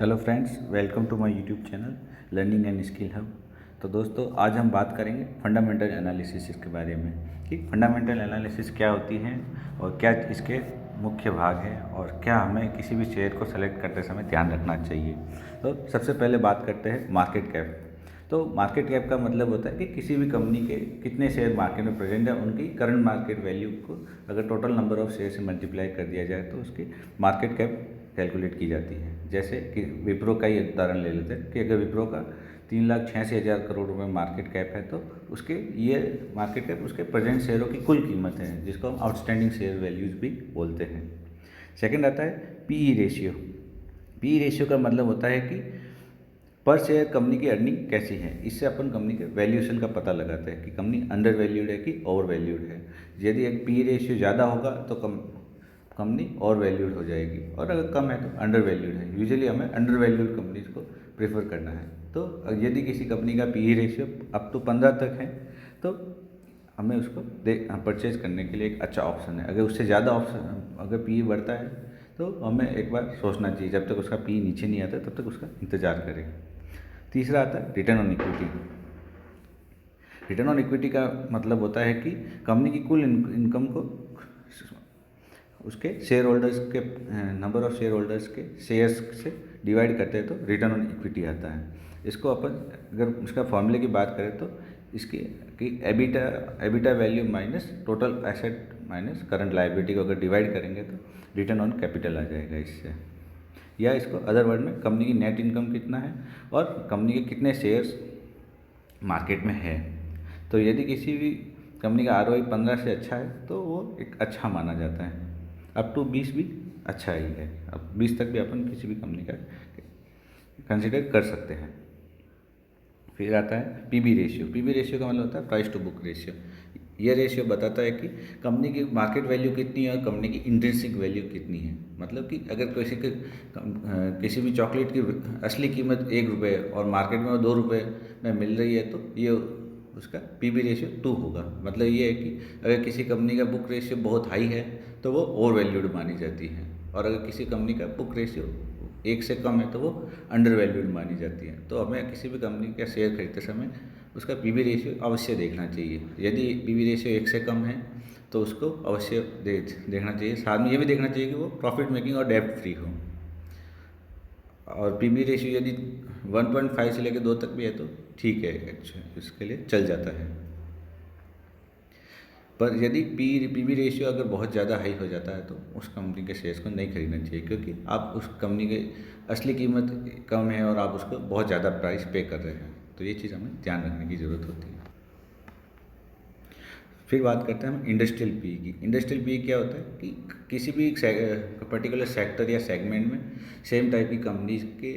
Hello friends, welcome to my YouTube channel learning and skill hub. तो दोस्तों, आज हम बात करेंगे फंडामेंटल एनालिसिस के बारे में कि फंडामेंटल एनालिसिस क्या होती है और क्या इसके मुख्य भाग हैं और क्या हमें किसी भी शेयर को सेलेक्ट करते समय ध्यान रखना चाहिए। तो सबसे पहले बात करते हैं मार्केट कैप। तो मार्केट कैप का मतलब होता है कि किसी भी कंपनी के कितने शेयर मार्केट में प्रेजेंट है, उनकी करंट मार्केट वैल्यू को अगर टोटल नंबर ऑफ शेयर से मल्टीप्लाई कर दिया जाए तो उसकी मार्केट कैप कैलकुलेट की जाती है। जैसे कि विप्रो का ही उदाहरण ले लेते हैं कि अगर विप्रो का 3,86,000 करोड़ रुपए मार्केट कैप है तो उसके ये मार्केट कैप उसके प्रेजेंट शेयरों की कुल कीमत है, जिसको हम आउटस्टैंडिंग शेयर वैल्यूज भी बोलते हैं। सेकंड आता है पीई रेशियो। पीई रेशियो का मतलब होता है कि पर शेयर कंपनी की अर्निंग कैसी है। इससे अपन कंपनी के वैल्यूएशन का पता लगाते हैं कि कंपनी अंडर वैल्यूड है कि ओवर वैल्यूड है। यदि एक पी रेशियो ज़्यादा होगा तो कंपनी ओवर वैल्यूड हो जाएगी, और अगर कम है तो अंडर वैल्यूड है। यूजुअली हमें अंडर वैल्यूड कंपनीज को प्रेफर करना है। तो यदि किसी कंपनी का पी रेशियो अप टू 15 तक है तो हमें उसको परचेज करने के लिए एक अच्छा ऑप्शन है। अगर उससे ज़्यादा ऑप्शन अगर पी बढ़ता है तो हमें एक बार सोचना चाहिए, जब तक उसका पी नीचे नहीं आता तब तक उसका इंतज़ार करें। तीसरा आता है return on equity. Return on equity का मतलब होता है कि कंपनी की कुल इनकम को उसके शेयर होल्डर्स के नंबर ऑफ शेयर होल्डर्स के शेयर्स से डिवाइड करते हैं तो रिटर्न ऑन इक्विटी आता है। इसको अपन अगर उसका फॉर्मूले की बात करें तो इसकी कि EBITDA value minus total asset minus current liability को अगर डिवाइड करेंगे तो रिटर्न ऑन कैपिटल आ जाएगा इससे। या इसको अदर वर्ड में कंपनी की नेट इनकम कितना है और कंपनी के कितने शेयर्स मार्केट में है। तो यदि किसी भी कंपनी का आरओआई 15 से अच्छा है तो वो एक अच्छा माना जाता है। अप टू 20 भी अच्छा ही है। अब 20 तक भी अपन किसी भी कंपनी का कंसिडर कर सकते हैं। फिर आता है पीबी रेशियो। पीबी रेशियो का मतलब होता है प्राइस टू बुक रेशियो। ये रेशियो बताता है कि कंपनी की मार्केट वैल्यू कितनी है और कंपनी की इंट्रिंसिक वैल्यू कितनी है। मतलब कि अगर किसी भी चॉकलेट की असली कीमत 1 रुपये और मार्केट में वो 2 रुपये में मिल रही है तो ये उसका पीबी रेशियो 2 होगा। मतलब ये है कि अगर किसी कंपनी का बुक रेशियो बहुत हाई है तो वो ओवर वैल्यूड मानी जाती है, और अगर किसी कंपनी का बुक रेशियो 1 से कम है तो वो अंडर वैल्यूड मानी जाती है। तो हमें किसी भी कंपनी का शेयर खरीदते समय उसका पीबी रेशियो अवश्य देखना चाहिए। यदि पीबी रेशियो 1 से कम है तो उसको अवश्य देखना चाहिए। साथ में ये भी देखना चाहिए कि वो प्रॉफिट मेकिंग और डेब्ट फ्री हो। और पीबी रेशियो यदि 1.5 से लेकर 2 तक भी है तो ठीक है, अच्छा इसके लिए चल जाता है। पर यदि पीबी रेशियो अगर बहुत ज़्यादा हाई हो जाता है तो उस कंपनी के शेयर्स को नहीं खरीदना चाहिए, क्योंकि आप उस कंपनी की असली कीमत कम है और आप उसको बहुत ज़्यादा प्राइस पे कर रहे हैं। तो ये चीज़ हमें ध्यान रखने की ज़रूरत होती है। फिर बात करते हैं हम इंडस्ट्रियल पी की। इंडस्ट्रियल पी क्या होता है कि किसी भी पर्टिकुलर सेक्टर या सेगमेंट में सेम टाइप की कंपनीज के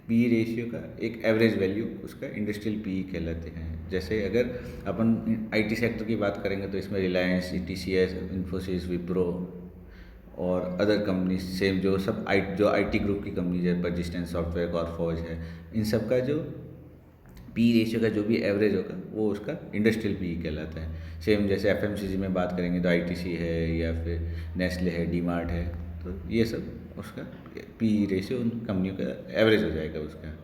पी रेशियो का एक एवरेज वैल्यू उसका इंडस्ट्रियल पी कहलाते हैं। जैसे अगर अपन आईटी सेक्टर की बात करेंगे तो इसमें रिलायंस, टीसीएस, इन्फोसिस, विप्रो और अदर कंपनीज सेम जो आईटी ग्रुप की कंपनीज है, परसिस्टेंट सॉफ्टवेयर, कॉर्फोज है, इन सब का जो पी रेशियो का जो भी एवरेज होगा वो उसका इंडस्ट्रियल पी कहलाता है। सेम जैसे एफएमसीजी में बात करेंगे तो आईटीसी है या फिर नेस्ले है, डीमार्ट है, तो ये सब उसका पी रेशियो उन कंपनियों का एवरेज हो जाएगा उसका।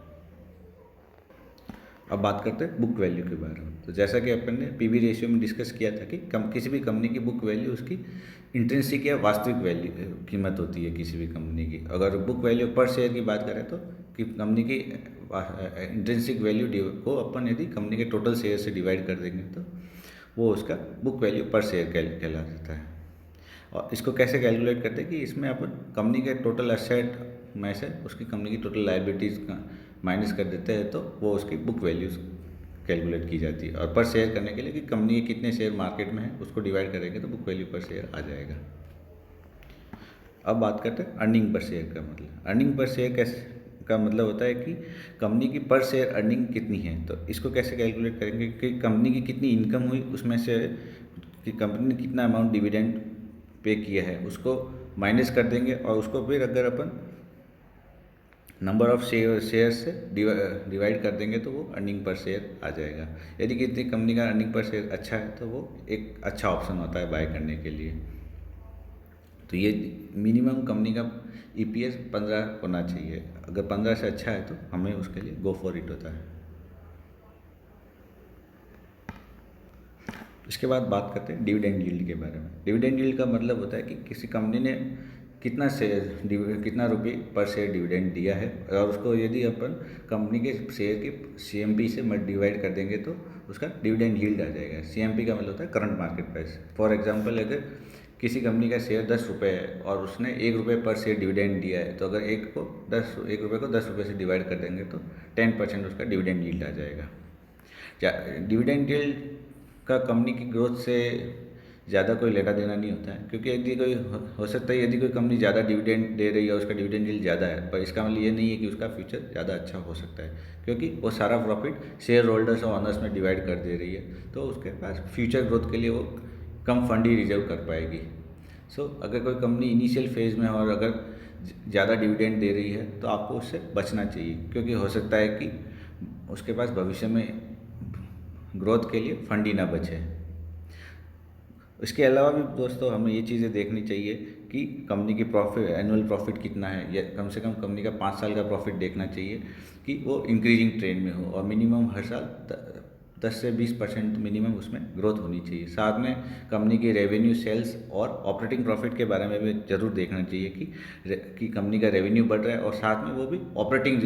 अब बात करते हैं बुक वैल्यू के बारे में। तो जैसा कि अपन ने पीबी रेशियो में डिस्कस किया था कि किसी भी कंपनी की बुक वैल्यू उसकी इंट्रिंसिक या वास्तविक वैल्यू कीमत होती है किसी भी कंपनी की। अगर बुक वैल्यू पर शेयर की बात करें तो कि कंपनी की इंट्रिंसिक वैल्यू को अपन यदि कंपनी के टोटल शेयर से डिवाइड कर देंगे तो वो उसका बुक वैल्यू पर शेयर कहलाता है। और इसको कैसे कैलकुलेट करते हैं कि इसमें अपन कंपनी के टोटल एसेट में से उसकी कंपनी की टोटल लायबिलिटीज़ का माइनस कर देते हैं तो वो उसकी बुक वैल्यूज़ कैलकुलेट की जाती है। और पर शेयर करने के लिए कि कंपनी के कितने शेयर मार्केट में है उसको डिवाइड करेंगे तो बुक वैल्यू पर शेयर आ जाएगा। अब बात करते हैं अर्निंग पर शेयर का मतलब। अर्निंग पर शेयर कैसे का मतलब होता है कि कंपनी की पर शेयर अर्निंग कितनी है। तो इसको कैसे कैलकुलेट करेंगे कि कंपनी की कितनी इनकम हुई उसमें से कि कंपनी ने कितना अमाउंट डिविडेंड पे किया है उसको माइनस कर देंगे, और उसको फिर अगर अपन नंबर ऑफ शेयर से डिवाइड कर देंगे तो वो अर्निंग पर शेयर आ जाएगा। यदि किसी कंपनी का अर्निंग पर शेयर अच्छा है तो वो एक अच्छा ऑप्शन होता है बाय करने के लिए। तो ये मिनिमम कंपनी का EPS 15 होना चाहिए। अगर 15 से अच्छा है तो हमें उसके लिए गो फॉर इट होता है। इसके बाद बात करते हैं डिविडेंड यील्ड के बारे में। डिविडेंड यील्ड का मतलब होता है कि किसी कंपनी ने कितना रुपये पर शेयर डिविडेंड दिया है, और उसको यदि अपन कंपनी के शेयर की CMP से डिवाइड कर देंगे तो उसका डिविडेंड यील्ड आ जाएगा। CMP का मतलब होता है current market price. For example, अगर किसी कंपनी का शेयर 10 रुपये है और उसने 1 रुपये पर शेयर डिविडेंड दिया है, तो अगर 1 रुपये को 10 रुपये से डिवाइड कर देंगे तो 10% उसका डिविडेंड यील्ड आ जाएगा। डिविडेंड यील्ड का कंपनी की ग्रोथ से ज़्यादा कोई लेना देना नहीं होता है, क्योंकि यदि कोई हो सकता है यदि कोई कंपनी ज़्यादा डिविडेंड दे रही है और उसका डिविडेंड यील्ड ज़्यादा है, पर इसका मतलब ये नहीं है कि उसका फ्यूचर ज़्यादा अच्छा हो सकता है, क्योंकि वो सारा प्रॉफिट शेयर होल्डर्स और ऑनर्स में डिवाइड कर दे रही है, तो उसके पास फ्यूचर ग्रोथ के लिए वो कम फंड ही रिजर्व कर पाएगी। अगर कोई कंपनी इनिशियल फेज़ में और अगर ज़्यादा डिविडेंड दे रही है तो आपको उससे बचना चाहिए, क्योंकि हो सकता है कि उसके पास भविष्य में ग्रोथ के लिए फंड ही ना बचे। इसके अलावा भी दोस्तों हमें ये चीज़ें देखनी चाहिए कि कंपनी की एनुअल प्रॉफिट कितना है, या कम से कम कंपनी का 5 साल का प्रॉफिट देखना चाहिए कि वो इंक्रीजिंग ट्रेंड में हो, और मिनिमम हर साल 10 से 20% मिनिमम उसमें ग्रोथ होनी चाहिए। साथ में कंपनी की रेवेन्यू, सेल्स और ऑपरेटिंग प्रॉफिट के बारे में भी ज़रूर देखना चाहिए कि कंपनी का रेवेन्यू बढ़ रहा है, और साथ में वो भी ऑपरेटिंग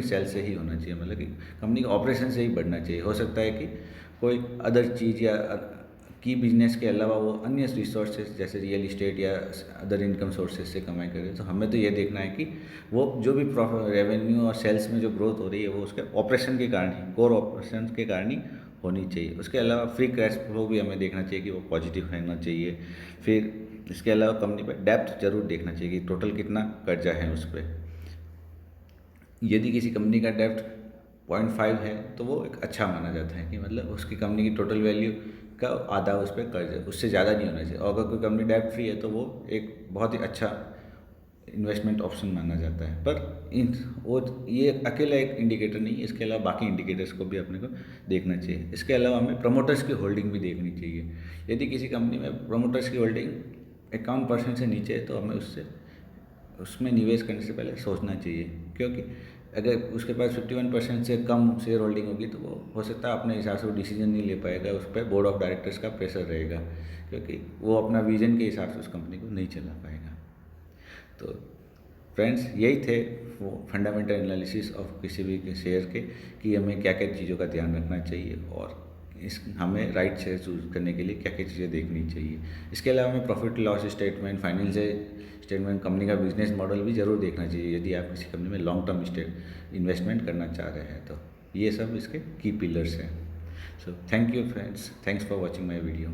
सेल्स से ही होना चाहिए, मतलब कि कंपनी के ऑपरेशन से ही बढ़ना चाहिए। हो सकता है कि कोई अदर चीज़ या की बिजनेस के अलावा वो अन्य रिसोर्सेज जैसे रियल इस्टेट या अदर इनकम सोर्सेज से कमाई करे, तो हमें तो ये देखना है कि वो जो भी रेवेन्यू और सेल्स में जो ग्रोथ हो रही है वो उसके ऑपरेशन के कारण ही, कोर ऑपरेशन के कारण ही होनी चाहिए। उसके अलावा फ्री कैश फ्लो भी हमें देखना चाहिए कि वो पॉजिटिव होना चाहिए। फिर इसके अलावा कंपनी पर डेप्थ जरूर देखना चाहिए कि टोटल कितना कर्जा है उस पर। यदि किसी कंपनी का डेप्थ 0.5 है तो वो एक अच्छा माना जाता है कि मतलब उसकी कंपनी की टोटल वैल्यू का आधा उस पर कर्ज है, उससे ज़्यादा नहीं होना चाहिए। और अगर कोई कंपनी डेट फ्री है तो वो एक बहुत ही अच्छा इन्वेस्टमेंट ऑप्शन माना जाता है। पर ये अकेला एक इंडिकेटर नहीं है, इसके अलावा बाकी इंडिकेटर्स को भी अपने को देखना चाहिए। इसके अलावा हमें प्रमोटर्स की होल्डिंग भी देखनी चाहिए। यदि किसी कंपनी में प्रमोटर्स की होल्डिंग 51% से नीचे है तो हमें उसमें निवेश करने से पहले सोचना चाहिए, क्योंकि अगर उसके पास 51% से कम शेयर होल्डिंग होगी तो वो हो सकता है अपने हिसाब से वो डिसीजन नहीं ले पाएगा, उस पर बोर्ड ऑफ डायरेक्टर्स का प्रेशर रहेगा, क्योंकि वो अपना विजन के हिसाब से उस कंपनी को नहीं चला पाएगा। तो फ्रेंड्स, यही थे वो फंडामेंटल एनालिसिस ऑफ किसी भी शेयर के, कि हमें क्या क्या चीज़ों का ध्यान रखना चाहिए और हमें राइट शेयर चूज करने के लिए क्या क्या चीज़ें देखनी चाहिए। इसके अलावा हमें profit loss statement, financial statement, company का बिजनेस मॉडल भी ज़रूर देखना चाहिए यदि आप किसी कंपनी में लॉन्ग टर्म इन्वेस्टमेंट करना चाह रहे हैं तो। ये सब इसके की पिलर्स हैं। So thank you friends, thanks for watching my video.